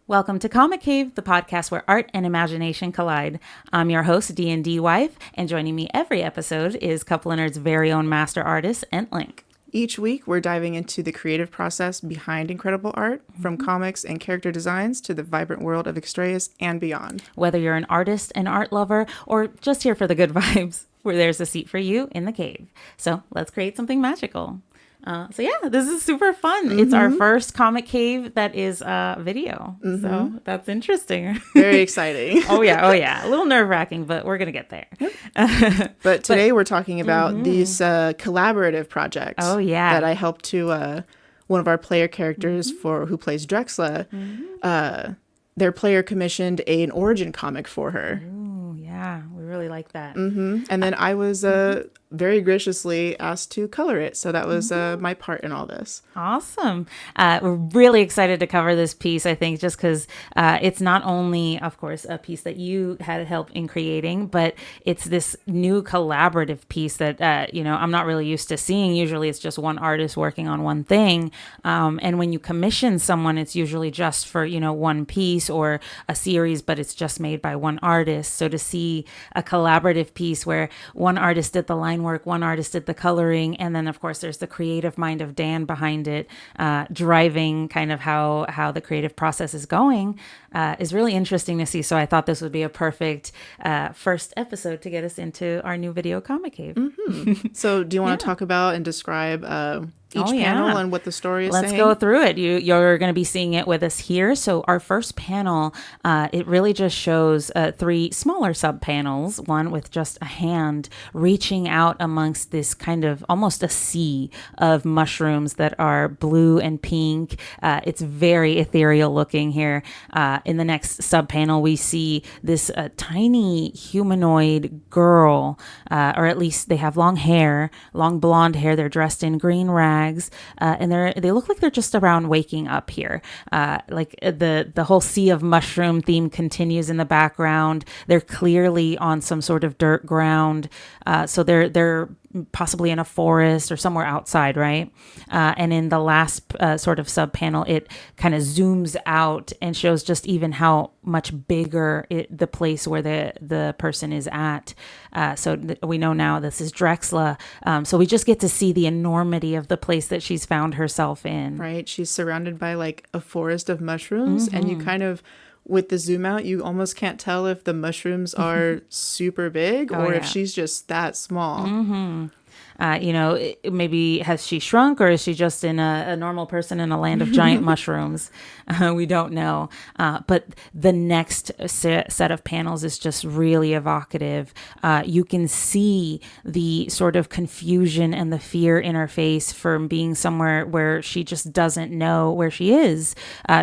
Welcome to Comic Cave, the podcast where art and imagination collide. I'm your host, DnDWife, and joining me every episode is Couple of Nerds' very own master artist, Entlynk. Each week, we're diving into the creative process behind incredible art, from comics and character designs to the vibrant world of Extraeus and beyond. Whether you're an artist, an art lover, or just here for the good vibes, where there's a seat for you in the cave. So let's create something magical. This is super fun. It's our first Comic Cave that is video. So that's interesting. Very exciting. Oh yeah. A little nerve-wracking, but we're going to get there. But today we're talking about these collaborative projects. Oh, yeah. That I helped to one of our player characters who plays Drexla. Their player commissioned an origin comic for her. Ooh, yeah, we really like that. And then I was very graciously asked to color it. So that was my part in all this. Awesome. We're really excited to cover this piece, I think, just because it's not only, of course, a piece that you had help in creating, but it's this new collaborative piece that, I'm not really used to seeing. Usually it's just one artist working on one thing. And when you commission someone, it's usually just for, one piece or a series, but it's just made by one artist. So to see a collaborative piece where one artist did the line work, one artist did the coloring, and then of course there's the creative mind of Dan behind it, driving kind of how the creative process is going, is really interesting to see. So I thought this would be a perfect first episode to get us into our new video Comic Cave. So do you want to talk about and describe each panel and what the story is saying? Let's go through it. You're going to be seeing it with us here. So our first panel, it really just shows three smaller sub panels, one with just a hand reaching out amongst this kind of almost a sea of mushrooms that are blue and pink. It's very ethereal looking here. In the next sub panel, we see this tiny humanoid girl, or at least they have long blonde hair. They're dressed in green rags, and they look like they're just around waking up here. Like the whole sea of mushroom theme continues in the background. They're clearly on some sort of dirt ground, so they're possibly in a forest or somewhere outside, right? And in the last sort of sub panel, it kind of zooms out and shows just even how much bigger the place where the person is at. We know now this is Drexla. So we just get to see the enormity of the place that she's found herself in. Right. She's surrounded by like a forest of mushrooms, and you kind of, with the zoom out, you almost can't tell if the mushrooms are super big or if she's just that small. Maybe has she shrunk, or is she just in a normal person in a land of giant mushrooms? We don't know. But the next set of panels is just really evocative. You can see the sort of confusion and the fear in her face from being somewhere where she just doesn't know where she is.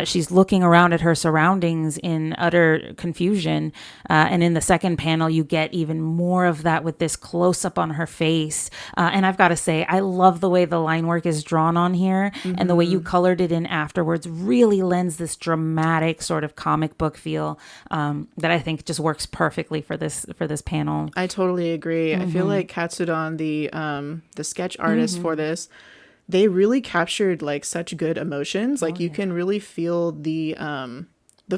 She's looking around at her surroundings in utter confusion. And in the second panel, you get even more of that with this close up on her face. And I've got to say, I love the way the line work is drawn on here, and the way you colored it in afterwards really lends this dramatic sort of comic book feel that I think just works perfectly for this panel. I totally agree. I feel like Katsudon, the sketch artist for this, they really captured like such good emotions. Like you can really feel the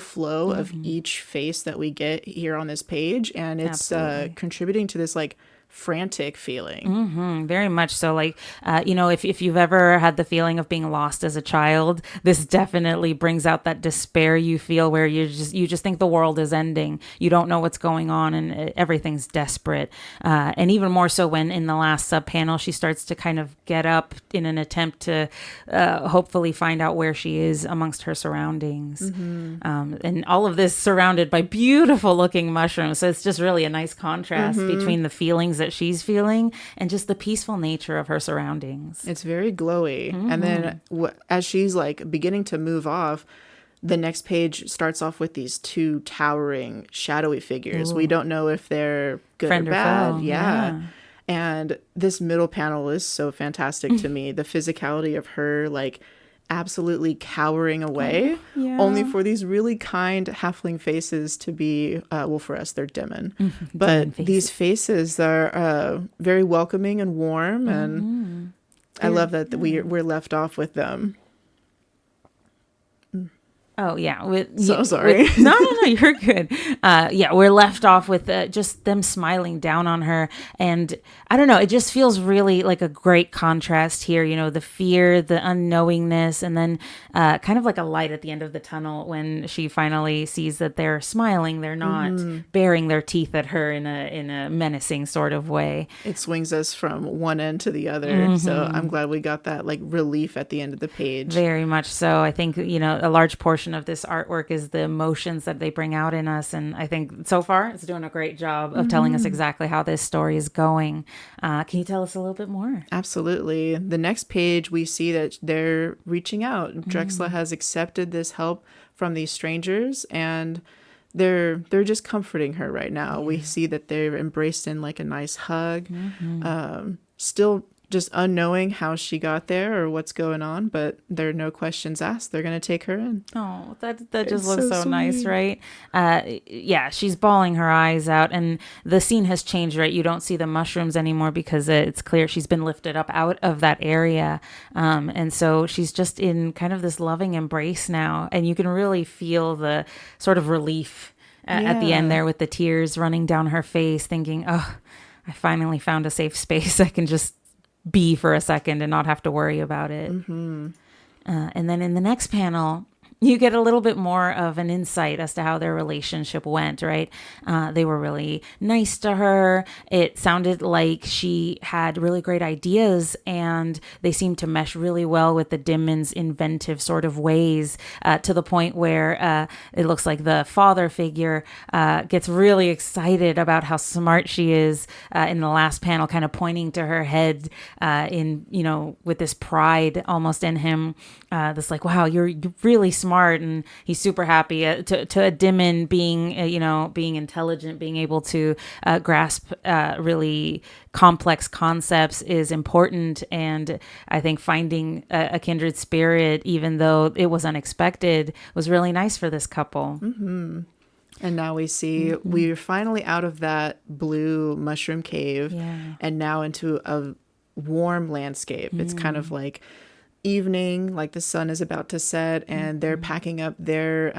flow of each face that we get here on this page, and it's contributing to this like frantic feeling. Very much so. Like, if you've ever had the feeling of being lost as a child, this definitely brings out that despair you feel where you just think the world is ending. You don't know what's going on, and everything's desperate. And even more so when in the last sub panel, she starts to kind of get up in an attempt to hopefully find out where she is amongst her surroundings. And all of this surrounded by beautiful looking mushrooms. So it's just really a nice contrast between the feelings that she's feeling and just the peaceful nature of her surroundings. It's very glowy. And then as she's like beginning to move off, the next page starts off with these two towering shadowy figures. We don't know if they're good Friend or or bad. foe. Yeah. And this middle panel is so fantastic to me. The physicality of her like absolutely cowering away, only for these really kind halfling faces to be, for us, they're Demon. But these faces are very welcoming and warm, and I love that we're left off with them. Oh yeah, So sorry. No, you're good. Yeah, we're left off with just them smiling down on her, and I don't know. It just feels really like a great contrast here. You know, the fear, the unknowingness, and then kind of like a light at the end of the tunnel when she finally sees that they're smiling. They're not baring their teeth at her in a menacing sort of way. It swings us from one end to the other. So I'm glad we got that like relief at the end of the page. Very much so. I think, you know, a large portion of this artwork is the emotions that they bring out in us. And I think so far it's doing a great job of telling us exactly how this story is going. Can you tell us a little bit more? Absolutely. The next page, we see that they're reaching out. Drexla has accepted this help from these strangers, and they're just comforting her right now. We see that they're embraced in like a nice hug. Still just unknowing how she got there or what's going on, but there are no questions asked. They're going to take her in. Oh, that just looks so nice, right? Yeah, she's bawling her eyes out, and the scene has changed, right? You don't see the mushrooms anymore because it's clear she's been lifted up out of that area. And so she's just in kind of this loving embrace now, and you can really feel the sort of relief at the end there with the tears running down her face, thinking, oh, I finally found a safe space. I can just be for a second and not have to worry about it. And then in the next panel, you get a little bit more of an insight as to how their relationship went, right? They were really nice to her. It sounded like she had really great ideas, and they seemed to mesh really well with the Dimmon's inventive sort of ways, to the point where it looks like the father figure gets really excited about how smart she is in the last panel, kind of pointing to her head with this pride almost in him. This like, wow, you're really smart, and he's super happy to a Dimmon being being intelligent, being able to grasp really complex concepts is important. And I think finding a kindred spirit, even though it was unexpected, was really nice for this couple. And now we see we're finally out of that blue mushroom cave and now into a warm landscape. It's kind of like evening, like the sun is about to set, and they're packing up their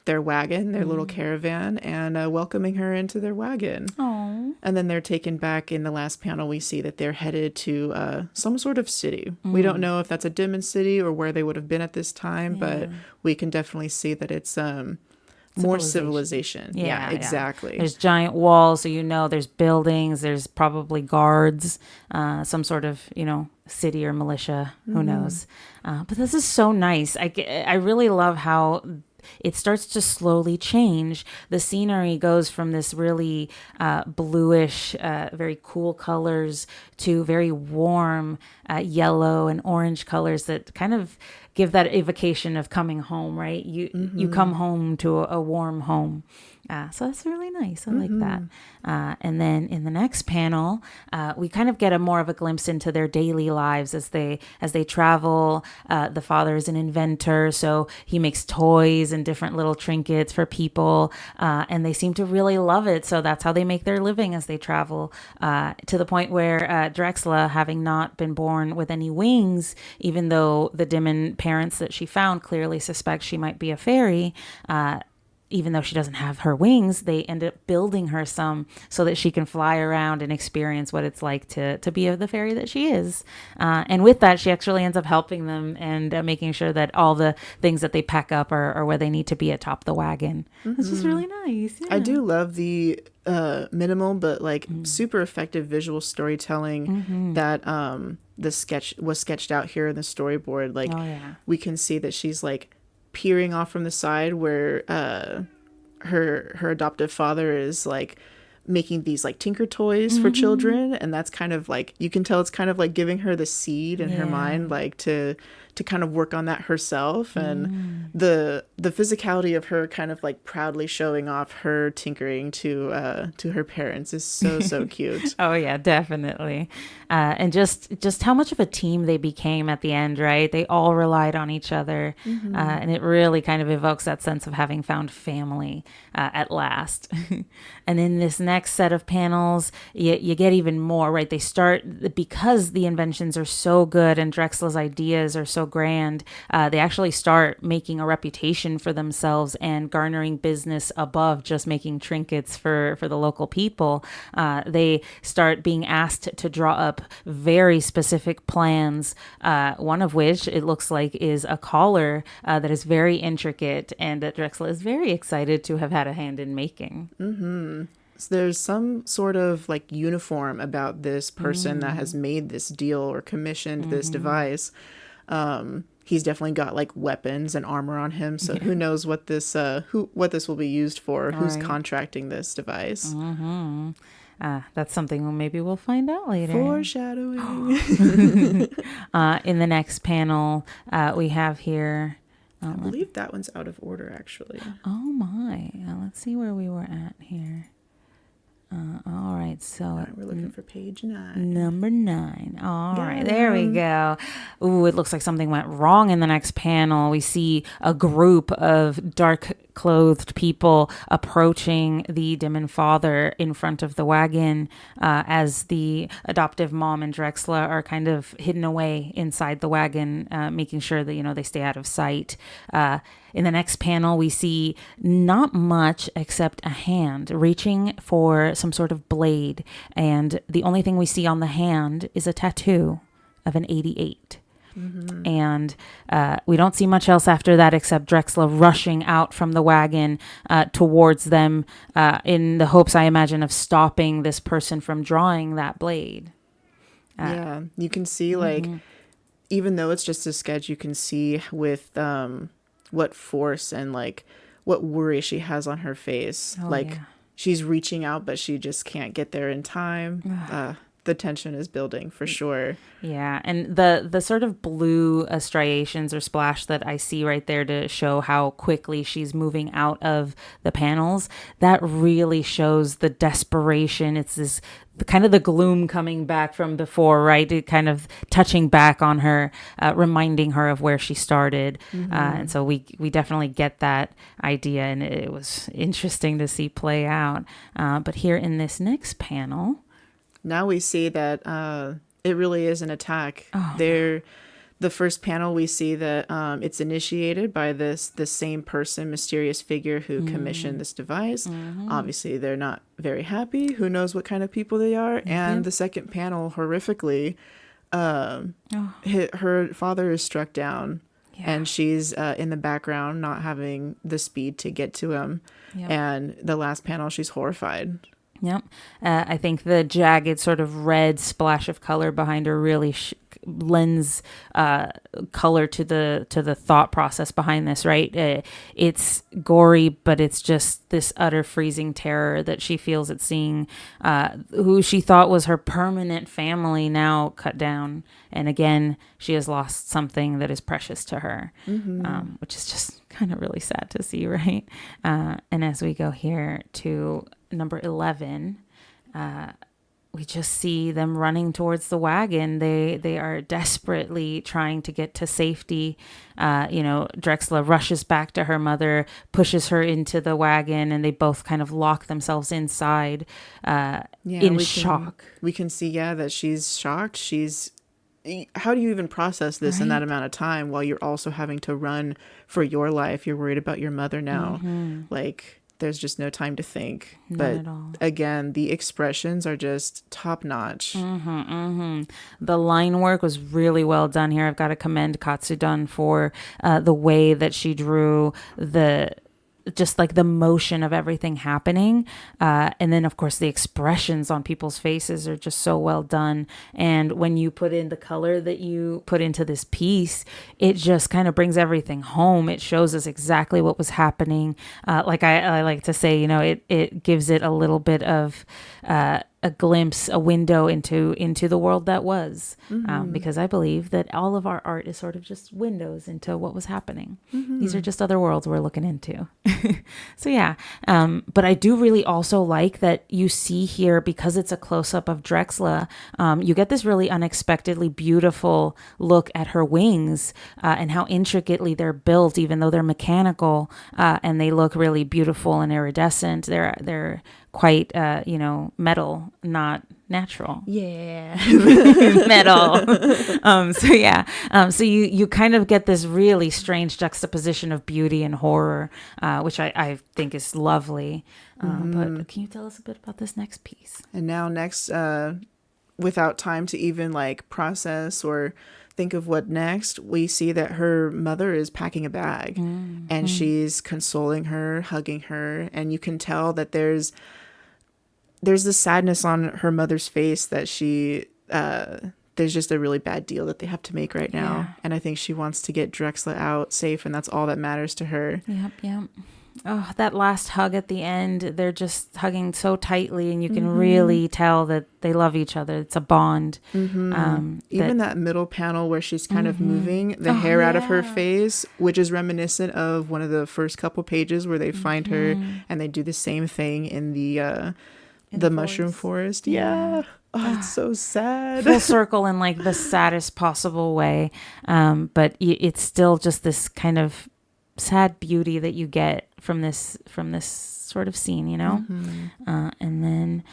wagon, their little caravan, and welcoming her into their wagon. Aww. And then they're taken back. In the last panel, we see that they're headed to some sort of city. We don't know if that's a Dimmon city or where they would have been at this time, but we can definitely see that it's more civilization. Yeah, exactly. There's giant walls, so there's buildings, there's probably guards, some sort of city or militia, who knows. But this is so nice. I really love how it starts to slowly change. The scenery goes from this really bluish, very cool colors to very warm yellow and orange colors that kind of give that evocation of coming home, right? You come home to a warm home. So that's really nice. I like that. And then in the next panel, we kind of get a more of a glimpse into their daily lives as they travel. The father is an inventor, so he makes toys and different little trinkets for people, and they seem to really love it. So that's how they make their living as they travel, to the point where Drexla, having not been born with any wings, even though the Dimmon parents that she found clearly suspect she might be a fairy, even though she doesn't have her wings, they end up building her some so that she can fly around and experience what it's like to be the fairy that she is. And with that, she actually ends up helping them and making sure that all the things that they pack up are where they need to be atop the wagon. This is really nice. Yeah. I do love the minimal but super effective visual storytelling that the sketch was sketched out here in the storyboard. We can see that she's peering off from the side where her adoptive father is making these tinker toys for children, and that's kind of you can tell it's kind of giving her the seed in her mind to kind of work on that herself. And the physicality of her kind of proudly showing off her tinkering to her parents is so cute. Oh yeah, definitely. And just how much of a team they became at the end, right? They all relied on each other, and it really kind of evokes that sense of having found family at last. And in this next set of panels, you get even more, right? They start, because the inventions are so good and Drexla's ideas are so so grand. They actually start making a reputation for themselves and garnering business above just making trinkets for the local people. They start being asked to draw up very specific plans, one of which it looks like is a collar that is very intricate, and that Drexla is very excited to have had a hand in making. So there's some sort of like uniform about this person that has made this deal or commissioned this device. He's definitely got like weapons and armor on him. So who knows what this what this will be used for? Who's contracting this device? That's something maybe we'll find out later. Foreshadowing. In the next panel, we have here. I believe that one's out of order, actually. Oh my! Let's see where we were at here. All right, so we're looking for page 9. Number 9. All right, there we go. Ooh, it looks like something went wrong in the next panel. We see a group of dark-clothed people approaching the Demon father in front of the wagon as the adoptive mom and Drexla are kind of hidden away inside the wagon, making sure that, they stay out of sight. In the next panel, we see not much except a hand reaching for some sort of blade. And the only thing we see on the hand is a tattoo of an 88. And we don't see much else after that except Drexla rushing out from the wagon towards them in the hopes, I imagine, of stopping this person from drawing that blade. Yeah, you can see, like, even though it's just a sketch, you can see with what force and like what worry she has on her face. She's reaching out, but she just can't get there in time. The tension is building for sure. Yeah, and the sort of blue striations or splash that I see right there to show how quickly she's moving out of the panels, that really shows the desperation. It's this kind of the gloom coming back from before, right? It kind of touching back on her, reminding her of where she started. And so we definitely get that idea, and it was interesting to see play out. But here in this next panel, now we see that it really is an attack. The first panel, we see that it's initiated by this same person, mysterious figure who commissioned this device. Obviously, they're not very happy. Who knows what kind of people they are? And the second panel, horrifically, her father is struck down. And she's in the background, not having the speed to get to him. And the last panel, she's horrified. Yep. I think the jagged sort of red splash of color behind her really lends color to the thought process behind this, right? It's gory, but it's just this utter freezing terror that she feels at seeing who she thought was her permanent family now cut down. And again, she has lost something that is precious to her, which is just kind of really sad to see, right? And as we go here to number 11, we just see them running towards the wagon. They are desperately trying to get to safety. Drexla rushes back to her mother, pushes her into the wagon, and they both kind of lock themselves inside in shock. We can see, that she's shocked. How do you even process this in that amount of time while you're also having to run for your life? You're worried about your mother now. Like, there's just no time to think. Not at all. Again, the expressions are just top notch. The line work was really well done here. I've got to commend Katsudon for the way that she drew just like the motion of everything happening. And then, of course, the expressions on people's faces are just so well done. And when you put in the color that you put into this piece, it just kind of brings everything home. It shows us exactly what was happening. Like I like to say, it gives it a little bit of a glimpse, a window into the world that was, because I believe that all of our art is sort of just windows into what was happening. These are just other worlds we're looking into. So yeah, but I do really also like that you see here, because it's a close-up of Drexla, you get this really unexpectedly beautiful look at her wings and how intricately they're built, even though they're mechanical, and they look really beautiful and iridescent. They're quite, metal, not natural. Yeah. Metal. So you kind of get this really strange juxtaposition of beauty and horror, which I think is lovely. But can you tell us a bit about this next piece? And now next, without time to even like process or think of what next, we see that her mother is packing a bag and she's consoling her, hugging her, and you can tell that there's this sadness on her mother's face that she there's just a really bad deal that they have to make right now. And I think she wants to get Drexla out safe, and that's all that matters to her. Yep. Oh, that last hug at the end, they're just hugging so tightly, and you can really tell that they love each other. It's a bond. Even that middle panel where she's kind of moving the hair out of her face, which is reminiscent of one of the first couple pages where they find her, and they do the same thing in the mushroom forest. Yeah. Oh, it's so sad. Full circle in like the saddest possible way. But it's still just this kind of sad beauty that you get from this sort of scene, and then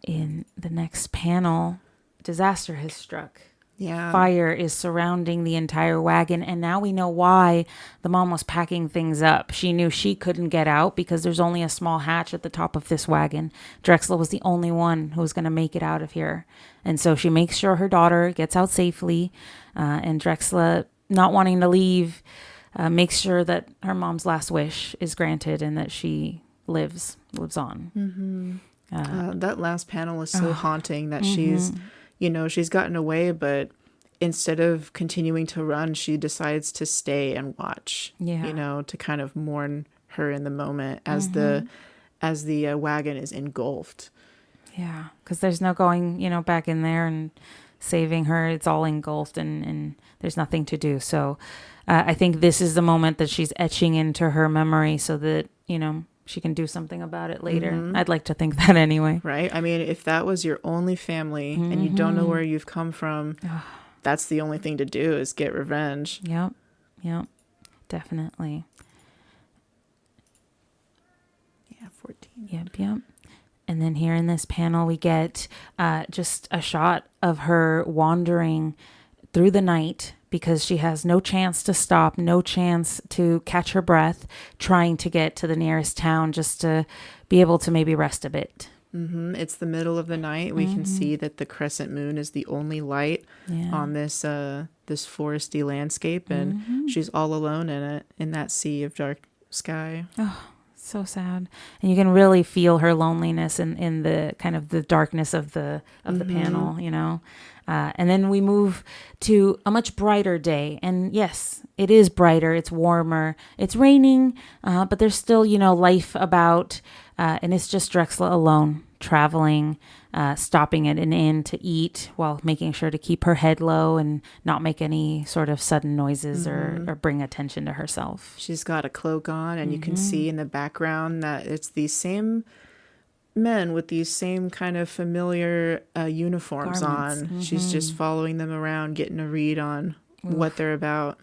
in the next panel, disaster has struck. Yeah. Fire is surrounding the entire wagon, and now we know why the mom was packing things up. She knew she couldn't get out because there's only a small hatch at the top of this wagon. Drexla was the only one who was going to make it out of here. And so she makes sure her daughter gets out safely, and Drexla, not wanting to leave, makes sure that her mom's last wish is granted and that she lives on. That last panel is so haunting that she's gotten away, but instead of continuing to run, she decides to stay and watch, to kind of mourn her in the moment as the wagon is engulfed. Yeah, because there's no going, back in there and saving her. It's all engulfed and there's nothing to do. So I think this is the moment that she's etching into her memory so that, she can do something about it later. I'd like to think that anyway. Right? I mean, if that was your only family and you don't know where you've come from, that's the only thing to do is get revenge. Yep. Definitely. Yeah, 14. Yep. And then here in this panel, we get just a shot of her wandering through the night because she has no chance to stop, no chance to catch her breath, trying to get to the nearest town just to be able to maybe rest a bit. It's the middle of the night. We can see that the crescent moon is the only light on this foresty landscape, and she's all alone in it, in that sea of dark sky. Oh, so sad. And you can really feel her loneliness in the kind of the darkness of the panel, and then we move to a much brighter day. And yes, it is brighter. It's warmer. It's raining, but there's still, life about. And it's just Drexla alone, traveling, stopping at an inn to eat while making sure to keep her head low and not make any sort of sudden noises or bring attention to herself. She's got a cloak on, and you can see in the background that it's these same men with these same kind of familiar uniforms Garments. on. She's just following them around, getting a read on what they're about.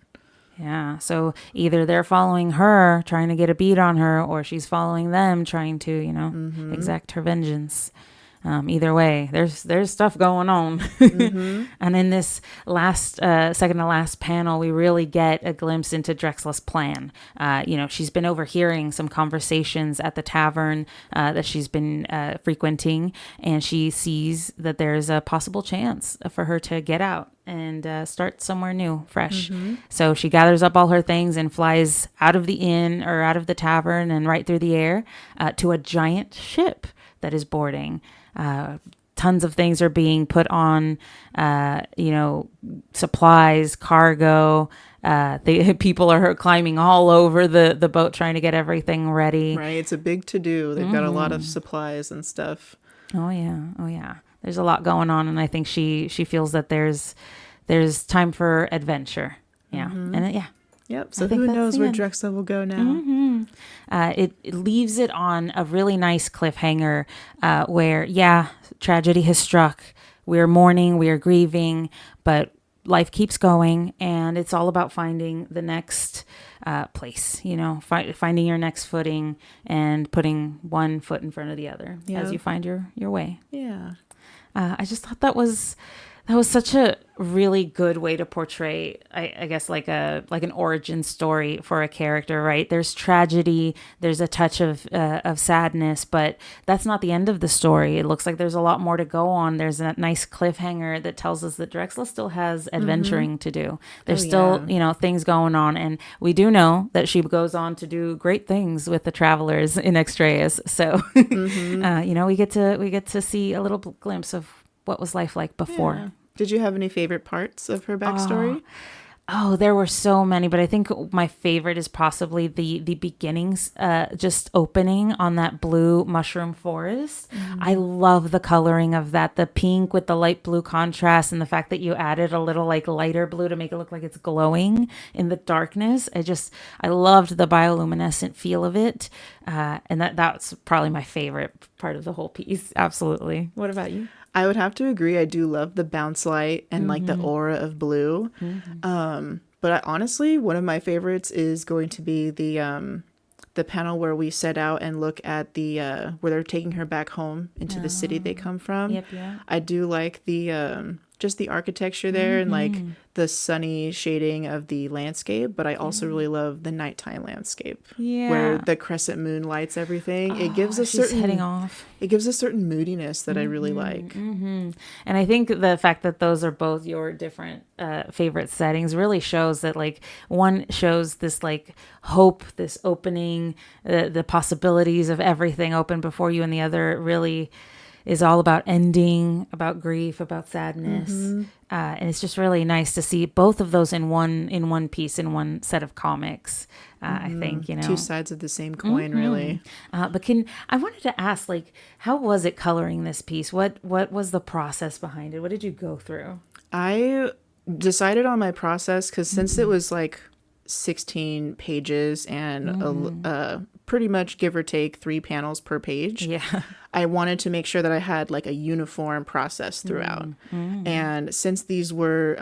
Yeah, so either they're following her, trying to get a beat on her, or she's following them, trying to, exact her vengeance. Either way, there's stuff going on. And in this second to last panel, we really get a glimpse into Drexla's plan. She's been overhearing some conversations at the tavern that she's been frequenting, and she sees that there's a possible chance for her to get out and start somewhere new, fresh. So she gathers up all her things and flies out of the inn or out of the tavern and right through the air to a giant ship that is boarding. Tons of things are being put on, supplies, cargo. People are climbing all over the boat trying to get everything ready. Right, it's a big to-do. They've got a lot of supplies and stuff. Oh yeah. There's a lot going on, and I think she feels that there's time for adventure. Yeah, and Yep. So who knows where Drexla will go now? It leaves it on a really nice cliffhanger where, tragedy has struck. We're mourning, we are grieving, but life keeps going, and it's all about finding the next place, finding your next footing and putting one foot in front of the other as you find your way. Yeah. I just thought that was such a really good way to portray, I guess, like an origin story for a character, right? There's tragedy, there's a touch of sadness, but that's not the end of the story. It looks like there's a lot more to go on. There's a nice cliffhanger that tells us that Drexla still has adventuring to do. There's still, things going on, and we do know that she goes on to do great things with the travelers in Extraeus. So, we get to see a little glimpse of what was life like before. Yeah. Did you have any favorite parts of her backstory? Oh, there were so many, but I think my favorite is possibly the beginnings, just opening on that blue mushroom forest. I love the coloring of that, the pink with the light blue contrast, and the fact that you added a little like lighter blue to make it look like it's glowing in the darkness. I loved the bioluminescent feel of it, and that's probably my favorite part of the whole piece. Absolutely. What about you? I would have to agree. I do love the bounce light and like the aura of blue. But honestly, one of my favorites is going to be the panel where we set out and look at the where they're taking her back home into the city they come from. Yep, yeah. I do like the just the architecture there and like the sunny shading of the landscape, but I also really love the nighttime landscape where the crescent moon lights everything. It gives a certain heading off. It gives a certain moodiness that I really like. And I think the fact that those are both your different favorite settings really shows that, like, one shows this like hope, this opening, the possibilities of everything open before you, and the other really is all about ending, about grief, about sadness. And it's just really nice to see both of those in one piece, in one set of comics. I think, two sides of the same coin, really. But I wanted to ask, like, how was it coloring this piece? What was the process behind it? What did you go through? I decided on my process because since it was like 16 pages and pretty much give or take 3 panels per page. Yeah. I wanted to make sure that I had like a uniform process throughout. And since these were,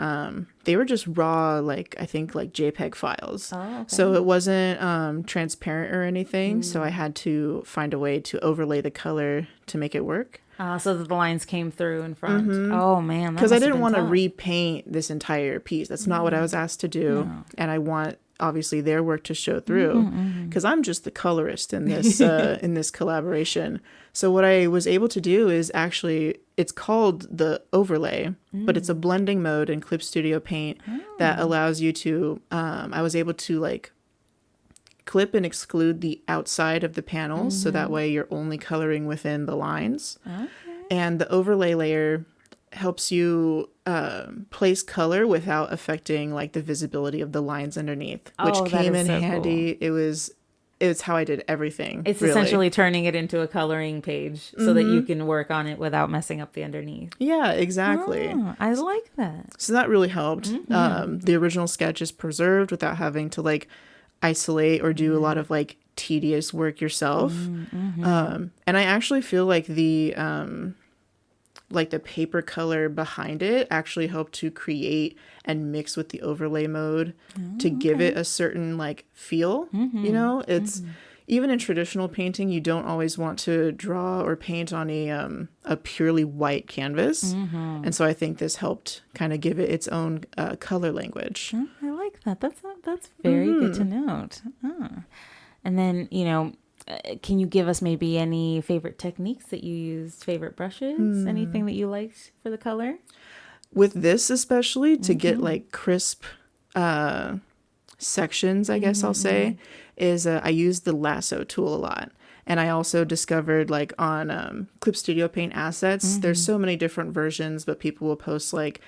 they were just raw, like I think like JPEG files. Oh, okay. So it wasn't transparent or anything. So I had to find a way to overlay the color to make it work. So that the lines came through in front. Oh, man. Because I didn't want to repaint this entire piece. That's not what I was asked to do. No. And I want, obviously, their work to show through. Because I'm just the colorist in this in this collaboration. So what I was able to do is actually, it's called the overlay, but it's a blending mode in Clip Studio Paint that allows you to, I was able to like clip and exclude the outside of the panels, so that way you're only coloring within the lines. And the overlay layer helps you place color without affecting like the visibility of the lines underneath, which came in handy. Cool. It's how I did everything. It's really essentially turning it into a coloring page so that you can work on it without messing up the underneath. Yeah, exactly. Oh, I like that. So that really helped. The original sketch is preserved without having to like isolate or do a lot of like tedious work yourself. And I actually feel like the paper color behind it actually helped to create and mix with the overlay mode to give it a certain like feel. It's even in traditional painting, you don't always want to draw or paint on a purely white canvas. And so I think this helped kind of give it its own color language. I like that. That's very good to note. And then, can you give us maybe any favorite techniques that you used, favorite brushes, anything that you liked for the color? With this especially, to get like crisp sections, I guess I'll say, is I use the lasso tool a lot. And I also discovered like on Clip Studio Paint assets, there's so many different versions, but people will post like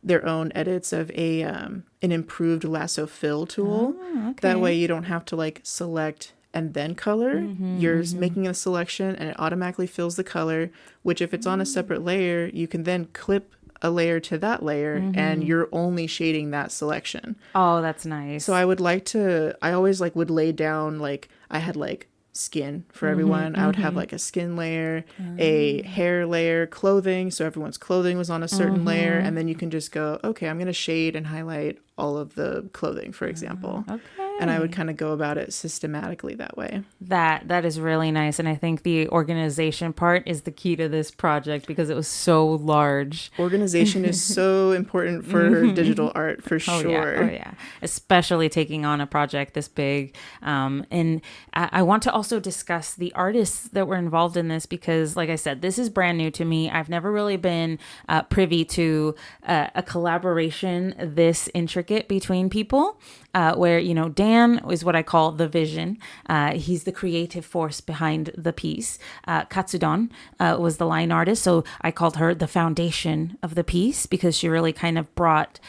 their own edits of an improved lasso fill tool. That way you don't have to like select and then color. You're making a selection and it automatically fills the color, which if it's on a separate layer, you can then clip a layer to that layer and you're only shading that selection. Oh, that's nice. So I always like would lay down, like I had like skin for everyone. I would have like a skin layer, a hair layer, clothing. So everyone's clothing was on a certain layer. And then you can just go, okay, I'm going to shade and highlight all of the clothing, for example. Okay. And I would kind of go about it systematically that way. That is really nice. And I think the organization part is the key to this project because it was so large. Organization is so important for digital art, for sure. Oh, yeah. Especially taking on a project this big. And I want to also discuss the artists that were involved in this because, like I said, this is brand new to me. I've never really been privy to a collaboration this intricate between people. Where, you know, Dan is what I call the vision. He's the creative force behind the piece. Katsudon was the line artist. So I called her the foundation of the piece because she really kind of brought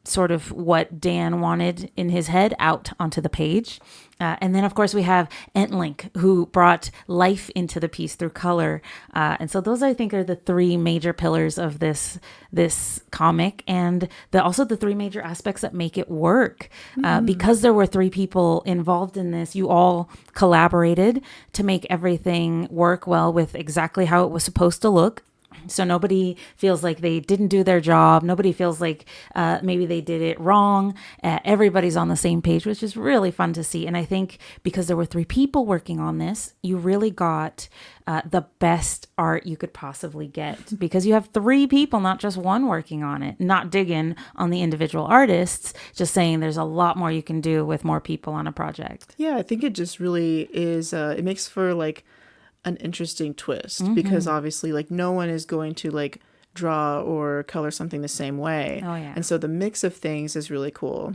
sort of what Dan wanted in his head out onto the page. And then, of course, we have Entlynk, who brought life into the piece through color. And so those, I think, are the three major pillars of this comic, and also the three major aspects that make it work. Because there were three people involved in this, you all collaborated to make everything work well with exactly how it was supposed to look. So nobody feels like they didn't do their job. Nobody feels like maybe they did it wrong. Everybody's on the same page, which is really fun to see. And I think because there were three people working on this, you really got the best art you could possibly get because you have three people, not just one, working on it, not digging on the individual artists, just saying there's a lot more you can do with more people on a project. Yeah, I think it just really is, it makes for like an interesting twist because obviously like no one is going to like draw or color something the same way. Oh, yeah. And so the mix of things is really cool.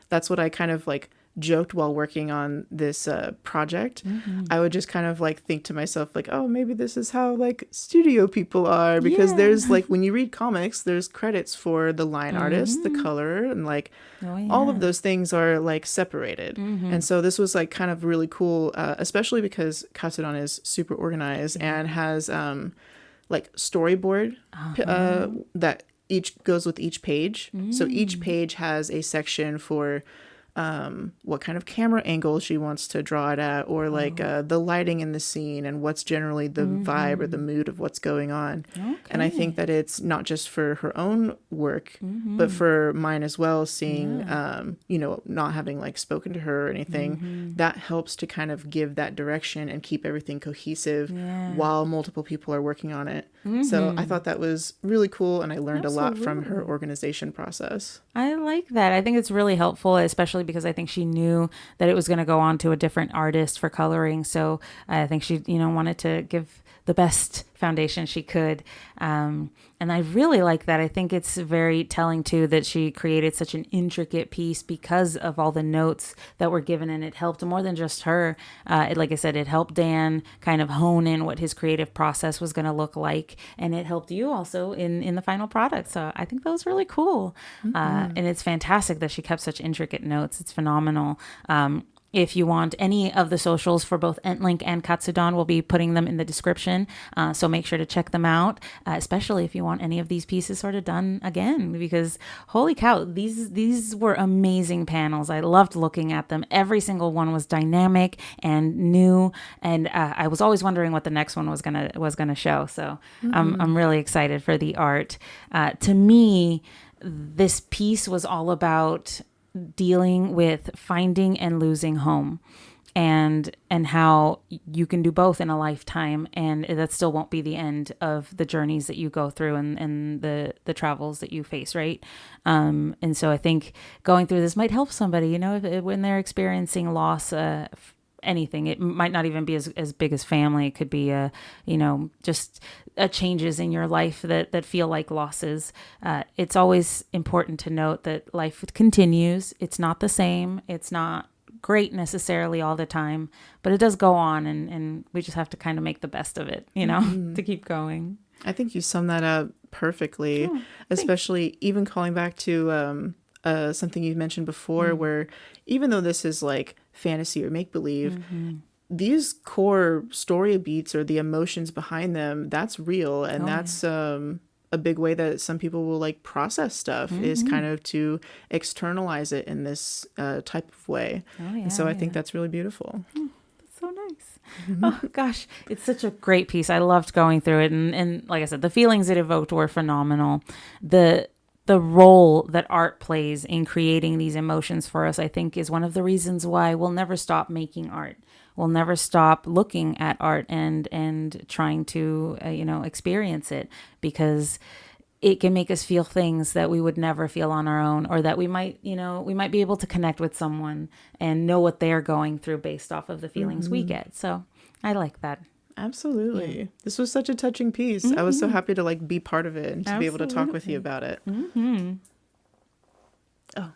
That's what I kind of like joked while working on this project. I would just kind of like think to myself like, oh, maybe this is how like studio people are because there's like when you read comics, there's credits for the line artist, the color, and like all of those things are like separated. And so this was like kind of really cool, especially because Katsudon is super organized and has like storyboard that each goes with each page. So each page has a section for what kind of camera angle she wants to draw it at, or like the lighting in the scene and what's generally the vibe or the mood of what's going on. And I think that it's not just for her own work, but for mine as well, seeing, you know, not having like spoken to her or anything, that helps to kind of give that direction and keep everything cohesive while multiple people are working on it. So I thought that was really cool, and I learned a lot from her organization process. I like that. I think it's really helpful, especially because I think she knew that it was going to go on to a different artist for coloring. So I think she, you know, wanted to give the best foundation she could. And I really like that. I think it's very telling too that she created such an intricate piece because of all the notes that were given, and it helped more than just her. Like I said, it helped Dan kind of hone in what his creative process was going to look like, and it helped you also in the final product. So I think that was really cool. And it's fantastic that she kept such intricate notes. It's phenomenal. If you want any of the socials for both Entlynk and Katsudon, we'll be putting them in the description. So make sure to check them out, especially if you want any of these pieces sort of done again, because holy cow, these were amazing panels. I loved looking at them. Every single one was dynamic and new. And I was always wondering what the next one was gonna show. So I'm really excited for the art. To me, this piece was all about dealing with finding and losing home, and how you can do both in a lifetime, and that still won't be the end of the journeys that you go through and the travels that you face, right? And so I think going through this might help somebody, you know, when they're experiencing loss, anything. It might not even be as big as family. It could be you know, just changes in your life that feel like losses. It's always important to note that life continues. It's not the same. It's not great necessarily all the time, but it does go on, and we just have to kind of make the best of it, you know, to keep going. I think you summed that up perfectly, especially even calling back to something you mentioned before, where even though this is like fantasy or make-believe, these core story beats or the emotions behind them, that's real, and a big way that some people will like process stuff is kind of to externalize it in this type of way. And so I think that's really beautiful. So nice. Oh gosh, it's such a great piece. I loved going through it, and like I said, the feelings it evoked were phenomenal. The role that art plays in creating these emotions for us, I think, is one of the reasons why we'll never stop making art. We'll never stop looking at art and trying to experience it, because it can make us feel things that we would never feel on our own, or that we might be able to connect with someone and know what they're going through based off of the feelings we get. So I like that. Absolutely. Yeah. This was such a touching piece. I was so happy to like be part of it and to be able to talk with you about it. Oh,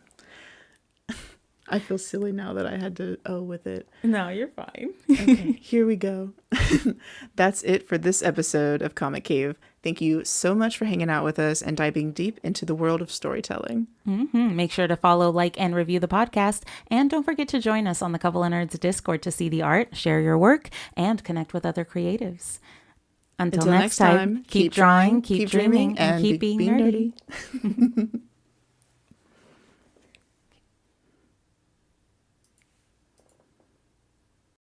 I feel silly now that I had to with it. No, you're fine. Okay, here we go. That's it for this episode of Comic Cave. Thank you so much for hanging out with us and diving deep into the world of storytelling. Make sure to follow, like, and review the podcast. And don't forget to join us on the Couple of Nerds Discord to see the art, share your work, and connect with other creatives. Until next time, keep drawing, keep dreaming, and keep being nerdy.